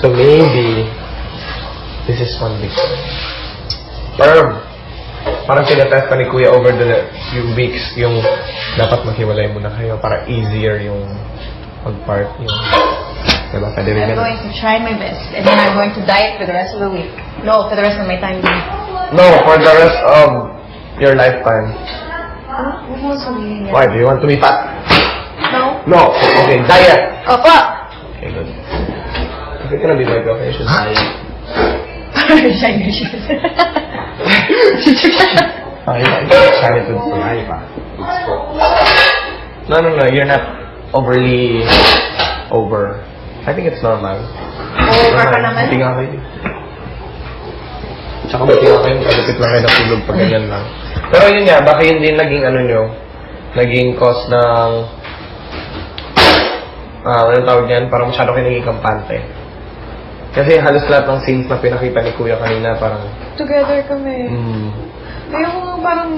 So maybe, this is one big thing. Parang pinatest pa ni Kuya over yung weeks, yung dapat maghiwalay muna kayo para easier yung pag-part yung... Diba? Pwede rin I'm going to try my best, and then I'm going to diet for the rest of the week. No, for the rest of my time. No, for the rest of your lifetime. Why? Do you want to be fat? No. No. Okay, diet. Opo. Okay, good. If you're gonna be like, okay, you should diet. Shiny shoes. Okay, shiny to try pa. No, you're not overly over. I think it's normal. Over ka naman? Hindi nga kayo. Tsaka buti nga kayo, kalupit lang kayo natulog pag ganyan lang. Pero yun nga, baka yun din naging naging cause ng anong tawag yan, parang masyado kayo naging kampante. Kasi halos lahat ng scenes na pinakita ni Kuya kanina, parang... Together kami. Ayoko nga parang...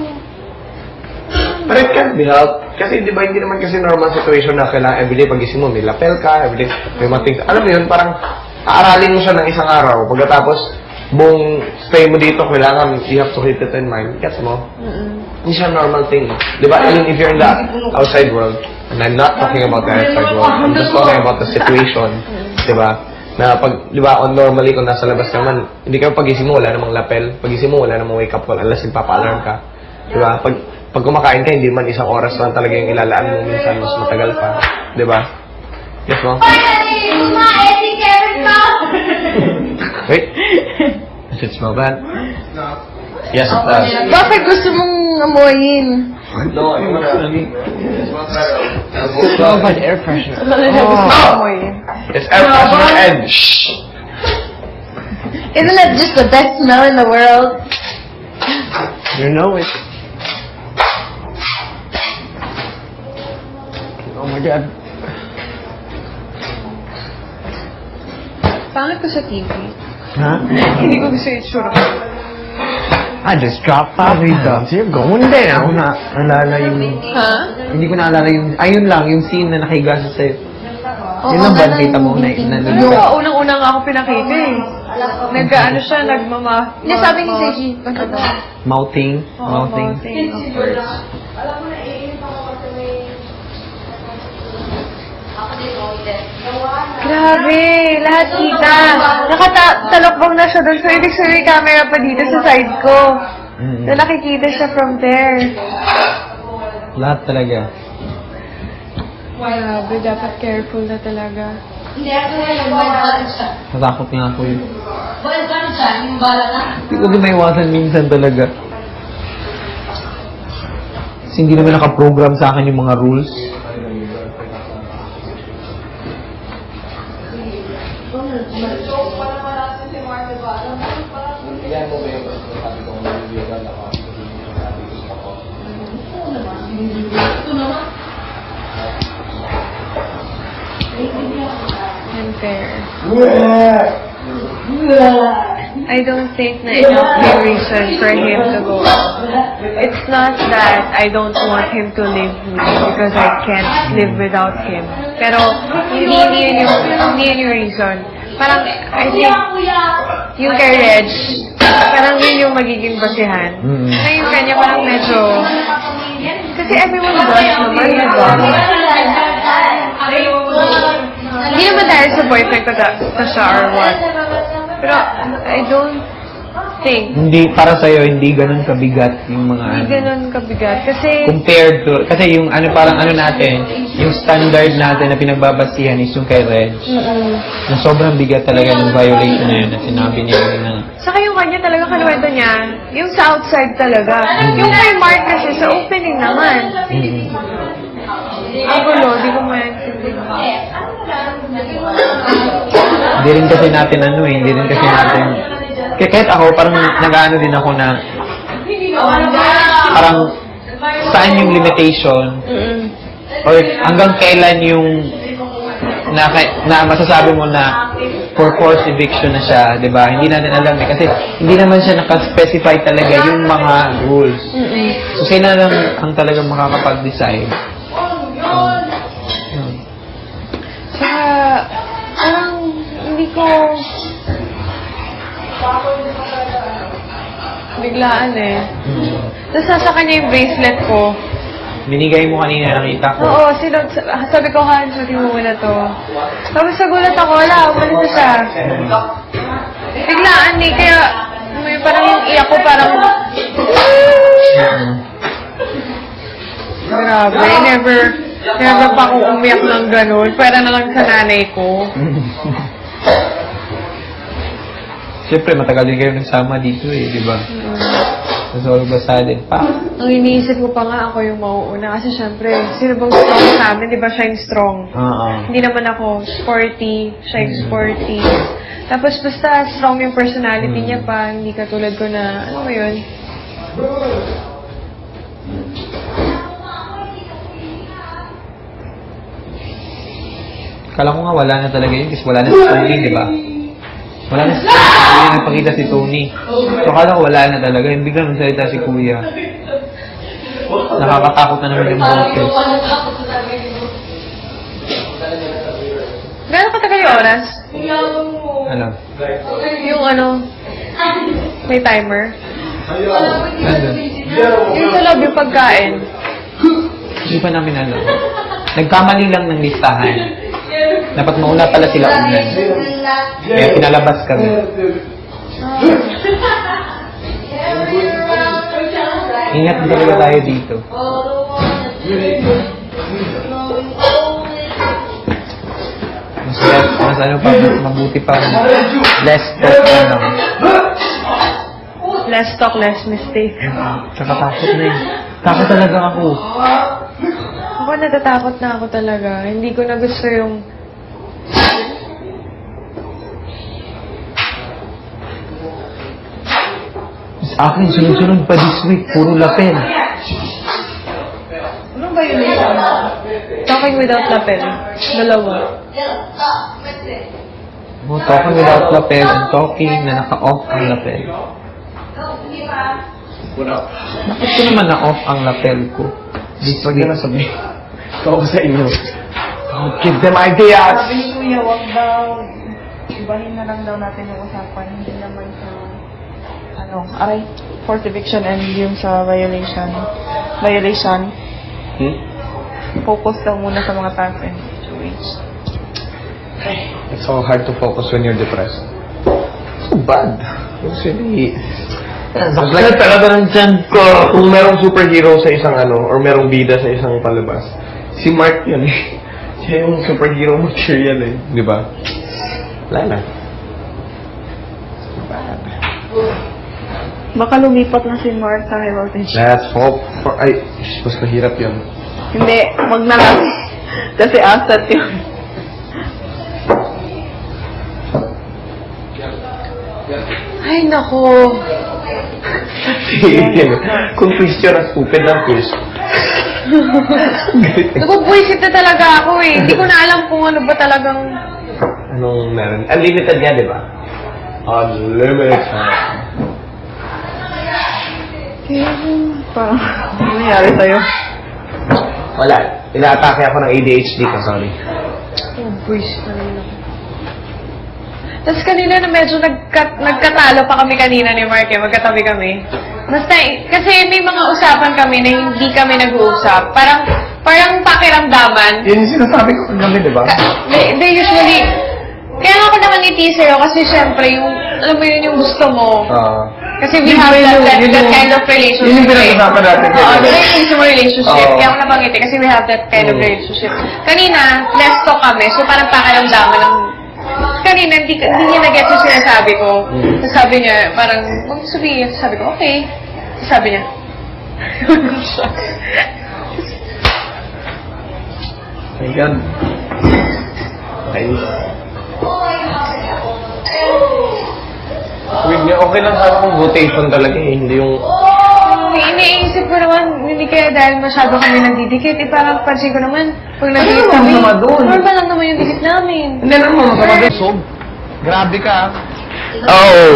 Pero it can't be helped. Kasi di ba, hindi naman kasi normal situation na kailangan everyday pagising mo, may lapel ka, everyday may mating... Alam mo yun, parang aaralin mo siya ng isang araw. Pagkatapos, buong stay mo dito, kailangan you have to keep it in mind. Gets mo? Hindi siya normal thing. Di ba? Even if you're in the outside world, and I'm not talking about the outside world, I'm just talking about the situation. Di ba? Na pag, di ba, normally kung nasa labas ka man, hindi ka pagising mo, wala namang lapel. Pagising mo, wala namang wake up call, unless nagpapa-alarm ka. Di ba? Pag kumakain ka, hindi man isang oras lang talaga yung ilalaan mo, minsan mas matagal pa. Di ba? Yes, mo? Wait. Does it smell bad? No. Yes, it does. Bakit gusto mong amoyin? No, I want to smell like air freshener. It's air freshener and shh. Isn't it just the best smell in the world? You know it. Oh my God. Pangit ko sa TV. Huh? Hindi ko gusto yung tsura. I just dropped 5 pounds. You're going down. Naalala yung... Ha? Hindi ko naalala yung... Ayun lang, yung scene na nakahiga sa sa'yo. Yun lang ba nakita mo na Yung unang-una nga ako pinakita eh. Nag-ano siya, nagmama... Hindi, sabi ni Seiji. Mouthing. Mouthing. Grabe, lahat kita. Nakatalokbong na siya doon. So, ibig sabihin camera pa dito sa side ko. So, nakikita siya from there. Lahat talaga. Grabe, dapat careful na talaga. Natakot nga ako yun. Hindi ko din maiwasan minsan talaga. Kasi hindi naman nakaprogram sa akin yung mga rules. Unfair. I don't think na enough may reason for him to go out. It's not that I don't want him to leave me because I can't live without him. Pero hindi yun yung reason. Parang, I think, yung kay Reg, parang yun yung magiging basihan. Na yung kanya parang medyo... Kasi everyone does naman, diba? Hindi naman dahil sa boyfriend ko siya or what. Pero, I don't think... Hindi, para sa'yo, hindi ganun kabigat yung mga Hindi ganun kabigat. Kasi... Compared to... Kasi yung ano, parang ano natin, yung standard natin na pinagbabasihan is yung kay Reg. Na sobrang bigat talaga ng violation na yun na sinabi niya yun na... Saka yung kanya talaga kanuwento niya, yung sa outside talaga. Yung kay Mark kasi sa opening naman. Ang gulo, di ko maintindihan. Hindi rin kasi natin ano eh, hindi rin kasi natin... Kaya kahit ako, parang nag-ano din ako na... Parang saan yung limitation? Or hanggang kailan yung... Na masasabi mo na for forced eviction na siya, di ba? Hindi natin alam eh. Kasi hindi naman siya nakaspecify talaga yung mga rules. So sila lang ang talagang makakapag-decide. Saka, parang hindi ko biglaan eh. Tapos nasa kanya yung bracelet ko. Binigay mo kanina, nakita ko. Oo, sabi ko, Han, suotin mo muna to. Tapos nagulat ako, wala, umalis na siya. Biglaan eh, kaya may parang yung iyak ko parang... Grabe, never pa akong umiyak ng ganun. Pwera na lang sa nanay ko. Siyempre, matagal din kayo nagsama dito eh, di ba? That's all of a sudden, pa. Ang iniisip ko pa nga ako yung mauuna. Kasi syempre, sino bang strong sa amin? Di ba siya yung strong? Hindi naman ako sporty, siya yung sporty. Tapos basta strong yung personality niya pa, hindi katulad ko na, ano mo yun? Kala ko nga wala na talaga yun kasi wala na si Tony, di ba? Wala na si Tony, hindi nagpakita si Tony. So kala ko wala na talaga, yung biglang nagsalita si Kuya. Nakakatakot na naman yung boses. Gano'n katagal yung oras? Ano? Yung ano, may timer? Nandun. Yung sa loob yung pagkain. Hindi pa namin alam. Nagkamali lang ng listahan. Dapat mauna pala sila unan. Kaya pinalabas kami. Ingat din talaga tayo dito. Mas ano pa, mas mabuti pa. Less talk na lang. Less talk, less mistake. Tsaka takot na yun. Takot talaga ako. Ako natatakot na ako talaga. Hindi ko na gusto yung... Sa akin, sunod-sunod pa this week. Puro lapel. Ano ba yun? Talking without lapel. Dalawa. Talking without lapel and talking na naka-off ang lapel. Bakit ko naman na-off ang lapel ko? This week. na sabi. Ikaw ko sa inyo. Don't give them ideas! Sabi ni Kuya, wag daw. Ibahin na lang daw natin yung usapan. Hindi naman sa, forced eviction and yung sa violation. Focus daw muna sa mga task and situation. It's so hard to focus when you're depressed. So bad. It's really... Sakit talaga ng tiyan ko. Kung merong superhero sa isang or merong bida sa isang palabas, si Mark yun eh. Siya yung superhero material eh. Di ba? Wala na. Bad. Baka lumipat na si Mark sa high voltage. Let's hope for... Ay, mas mahirap yun. Hindi, wag na lang. Kasi asset yun. Ay, nako. Kung Christian ang stupid ng quiz. Nabubuisit na talaga ako eh. Hindi ko na alam kung ano ba talagang... Anong meron? Unlimited nga, di ba? Unlimited. Parang, ano nangyari sa'yo? Wala. Ina-atake ako ng ADHD ko, sorry. Oh, buisit na rin ako. Tapos kanina na medyo nagkatalo pa kami kanina ni Mark eh. Magkatabi kami. Basta, kasi may mga usapan kami na hindi kami nag-uusap. Parang pakiramdaman. Yun yung sinasabi ko kagabi, di ba? They usually... Kaya nga ako naman ngiti sa'yo kasi syempre yung... Alam mo yun yung gusto mo. Kasi we have that kind of relationship. Yun yung pinag-usapan natin. Oo, yun yung gusto mo relationship. Kaya ako nabangiti kasi we have that kind of relationship. Kanina, less talk kami. So parang pakiramdaman ng... Kanina, hindi niya nag-get yung sinasabi ko. So sabi niya, parang, huwag sabihin. Sabi ko, okay. So sabi niya, My God. Okay. Okay lang sana kung votation talaga eh. Hindi yung... iniisip ko naman, hindi kaya dahil masyado kami nagdidikit. Parang pansin ko naman, pag nagdikit kami, normal lang naman yung dikit namin. Hindi lang mo magkamadusog. Grabe ka. Oo.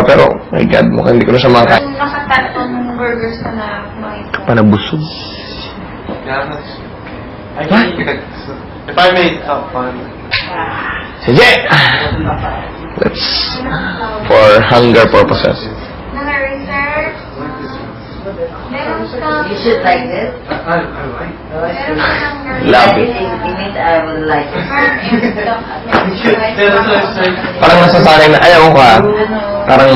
Pero, my God, mukhang hindi ko na siya makain. Nakatatong burgers na makita. Panabusog. If I may have fun. Sige! Let's... For hunger purposes. You should like this. Love it. You mean I would like it. Parang nasasanay na, ayaw ko parang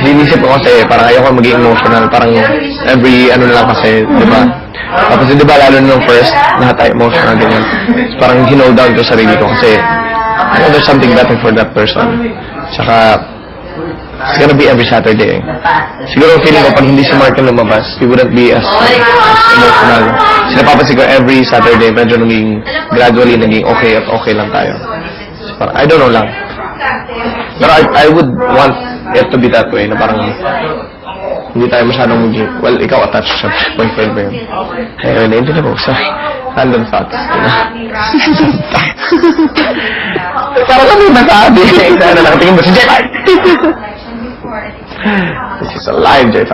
hinisip ko kasi, parang ayaw ko maging emotional, parang every ano na lang kasi, di ba? Tapos di ba lalo nung first, lahat tayo emotional ganyan. Parang hinold down ko sarili ko kasi, I know there's something better for that person. Tsaka, it's gonna be every Saturday. Siguro feeling ko pag hindi si Mark yung lumabas, he wouldn't be as emotional. Sinapapansin ko every Saturday, medyo gradually naging okay at okay lang tayo. So, parang, I don't know lang. Pero I would want it to be that way, na parang hindi tayo masyadong maging, well, ikaw attached sa boyfriend mo yun. Hey, naintindihan ko, sorry. Random thoughts. Parang kami nasabi. Kaya na nakatingin mo si J5. This is a live J5.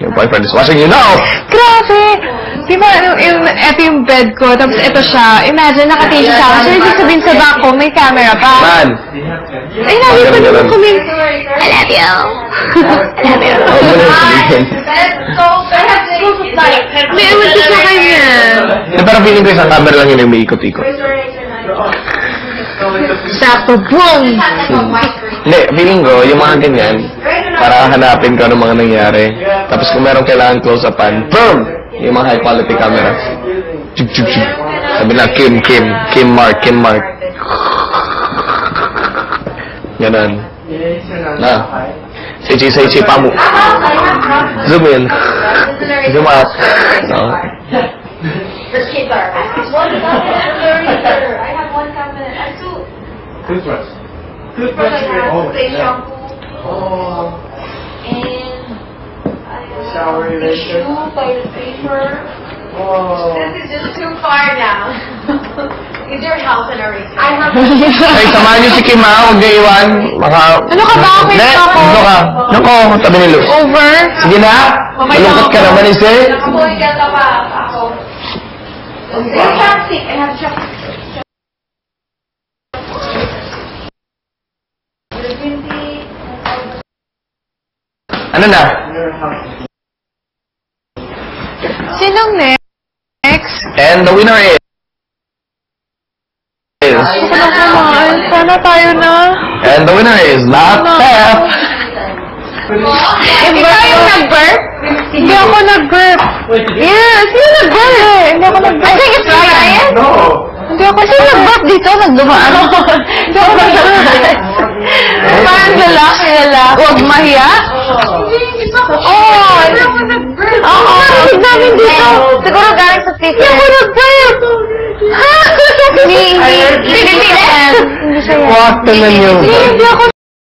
Your boyfriend is watching you now. Grabe! Di ba, ito yung bed ko, tapos ito siya. Imagine, nakatingin siya sa akin. So, ibig sabihin sa back ko, may camera pa. Man! Ay, nabi ko naman kami. I love you. I love you. Huwag mo na yung sabihin. May ewan ko sa kanya. Pero feeling ko isang camera lang yun yung may ikot-ikot. Sakto, boom! Hindi, feeling ko, yung mga ganyan, para hanapin ko anong mga nangyari. Tapos kung meron kailangan close-upan, boom! Yung mga high-quality cameras. Chug, chug, chug. Sabi na, Kim Mark. Ganon. Na. Say pa mo. Zoom in. Zoom out. No. Just keep our one cabinet. I have one cabinet. I have two. Toothbrush. Toothbrush. I have face shampoo. Oh. And I have Shower tissue, toilet paper. Oh. This is just too far now. Is your house and everything? I have. Ay, samahan niyo si Kim ha. Huwag niyo iwan. Baka... Ano ka ba? May Hindi, ako. dito ka. Nako, tabi ni Lu. Over? Sige na. Malungkot ka naman, Ise. Nakabuhay ka na pa ako. Yung chopstick. I have chopstick. Ano na? Sinong next? And the winner is... Ako lang kumain. Sana tayo na. And the winner is not Steph. Ikaw yung nag-burp? Hindi ako nag-burp. Yes, sino nag-burp? Hindi ako nag-burp. I think it's Ryan. No. Hindi ako sino nag-burp dito. Nagdumaan ako. Hindi ako nag-burp. Parang lalaki. Huwag mahiya. Oo. Hindi ako nag-burp. Oo. Narinig namin dito. Siguro galing sa speaker. Hindi ako nag-burp. Ha? Hindi siya yan. Wag naman yun. Hindi ako